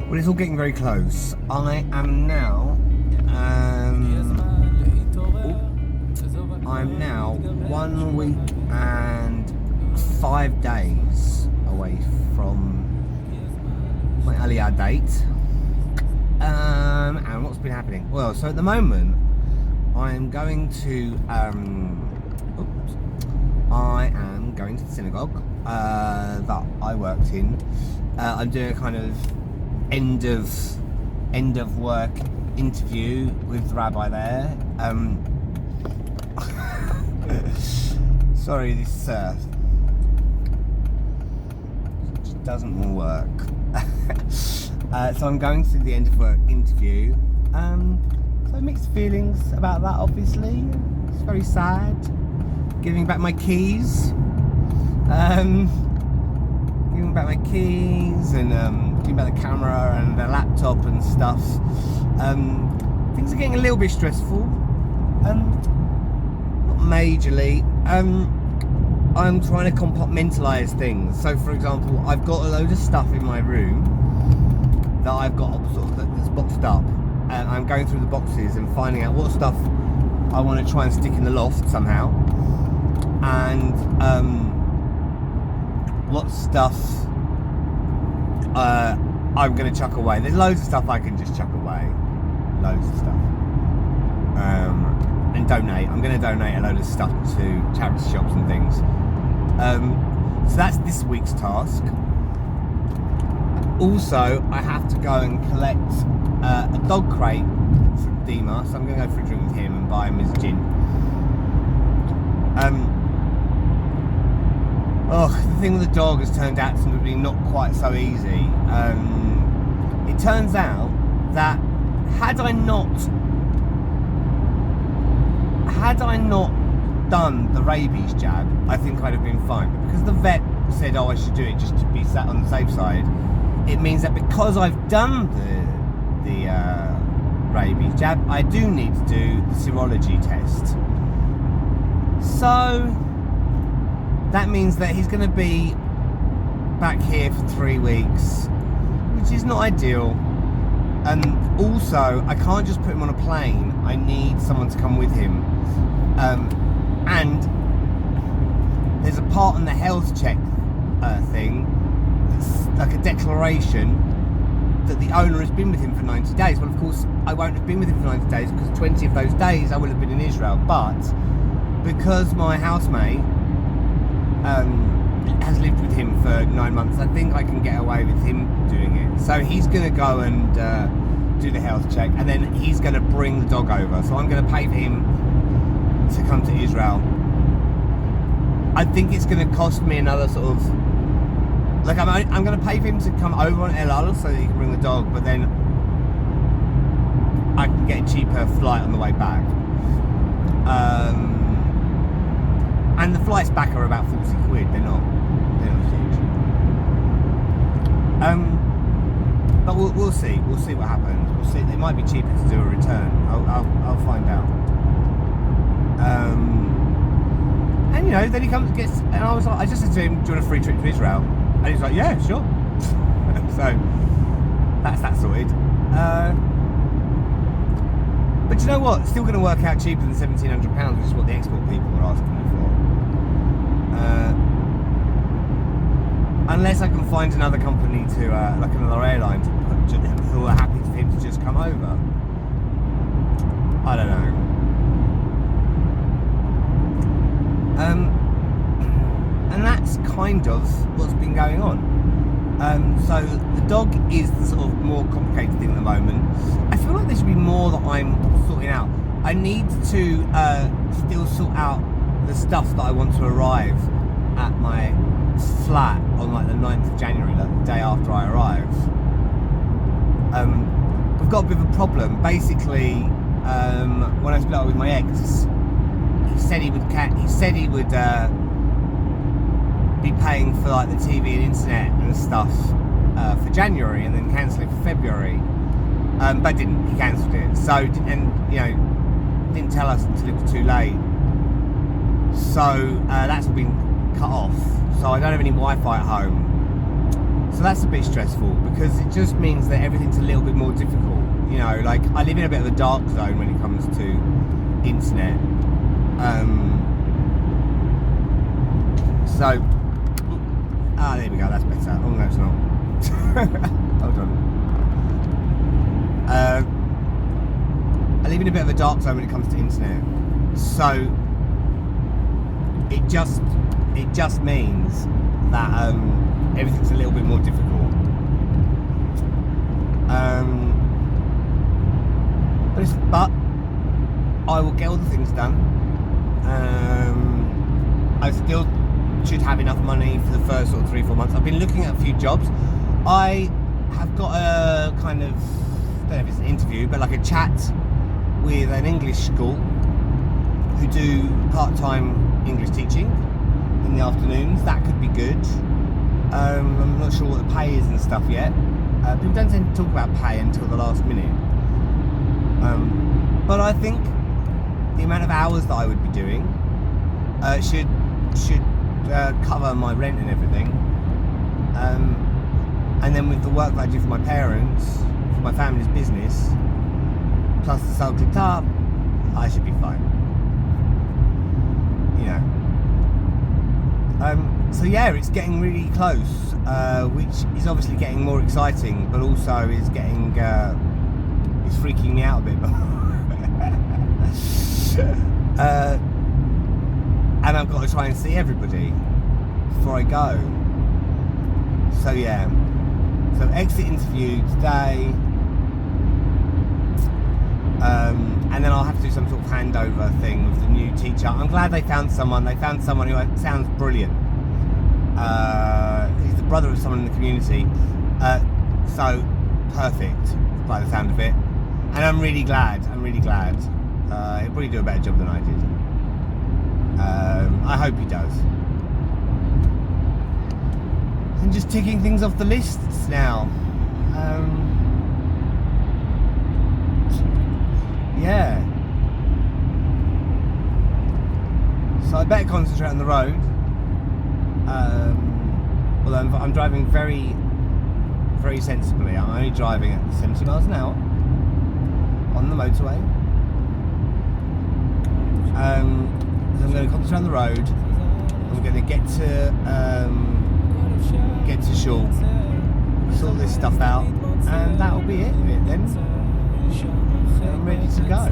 Well, it's all getting very close. I am now, I'm now 1 week and 5 days away from my Aliyah date. And what's been happening? Well, so at the moment, I'm going to, I am going to the synagogue that I worked in. I'm doing a kind of end of work interview with the rabbi there. Sorry, this just doesn't work. So I'm going to the end of work interview. So mixed feelings about that, obviously. It's very sad. Giving back my keys. Giving back my keys and giving back the camera and the laptop and stuff. Things are getting a little bit stressful. Not majorly. I'm trying to compartmentalise things. So, for example, I've got a load of stuff in my room that I've got sort of that's boxed up, and I'm going through the boxes and finding out what stuff I want to try and stick in the loft somehow, and what stuff I'm going to chuck away. There's loads of stuff I can just chuck away, loads of stuff, and donate. I'm going to donate a load of stuff to charity shops and things. So that's this week's task. Also, I have to go and collect a dog crate from Dima, so I'm going to go for a drink with him and buy him his gin. The thing with the dog has turned out to be not quite so easy. It turns out that had I not done the rabies jab, I think I'd have been fine. But because the vet said, I should do it just to be sat on the safe side, it means that because I've done the rabies jab, I do need to do the serology test. So that means that he's going to be back here for 3 weeks, which is not ideal. And also, I can't just put him on a plane. I need someone to come with him. And there's a part on the health check thing that's like a declaration that the owner has been with him for 90 days. Well, of course, I won't have been with him for 90 days because 20 of those days I will have been in Israel. But because my housemate has lived with him for 9 months, I think I can get away with him doing it. So he's going to go and do the health check, and then he's going to bring the dog over. So I'm going to pay for him to come to Israel. I think it's going to cost me another sort of, like, I'm going to pay for him to come over on El Al so that he can bring the dog, but then I can get a cheaper flight on the way back. And the flights back are about 40 quid. They're not huge. But we'll see. We'll see what happens. We'll see. It might be cheaper to do a return. I'll find out. And then he comes, gets, and I was like, I just said to him, do you want a free trip to Israel? And he's like, yeah, sure. So that's that sorted. But you know what? It's still going to work out cheaper than £1,700, which is what the export people are asking me for. Unless I can find another company to, like another airline, who are happy for him to just come over. I don't know. And that's kind of what's been going on. So the dog is the sort of more complicated thing at the moment. I feel like there should be more that I'm sorting out. I need to still sort out the stuff that I want to arrive at my flat on like the 9th of January, like the day after I arrive. I've got a bit of a problem. Basically, when I split up with my ex, he said he would be paying for like the TV and internet and stuff for January, and then cancel it for February. But didn't. He cancelled it. So, and didn't tell us until it was too late. So that's been cut off, so I don't have any Wi-Fi at home. So that's a bit stressful because it just means that everything's a little bit more difficult. You know, like I live in a bit of a dark zone when it comes to internet. So, there we go, that's better. Oh no, it's not. Hold on. I live in a bit of a dark zone when it comes to internet. So, it just means that everything's a little bit more difficult. But I will get all the things done. I still should have enough money for the first sort of 3-4 months. I've been looking at a few jobs. I have got a kind of, I don't know if it's an interview, but like a chat with an English school who do part-time English teaching in the afternoons. That could be good. I'm not sure what the pay is and stuff yet. People don't tend to talk about pay until the last minute. But I think the amount of hours that I would be doing should cover my rent and everything. And then with the work that I do for my parents, for my family's business, plus the sal kitab, I should be fine. You know. So yeah, it's getting really close, which is obviously getting more exciting, but also is getting it's freaking me out a bit. And I've got to try and see everybody before I go. So yeah, so exit interview today, and then I'll have to do some sort of handover thing with the new teacher. I'm glad they found someone. They found someone who sounds brilliant. He's the brother of someone in the community, so perfect by the sound of it. And I'm really glad. He'll probably do a better job than I did. I hope he does. And just ticking things off the lists now. Yeah. So I better concentrate on the road. Although I'm driving very, very sensibly. I'm only driving at 70 miles an hour on the motorway. So I'm going to concentrate on the road. I'm going to get to shore, sort this stuff out, and that'll be it then. I'm ready to go.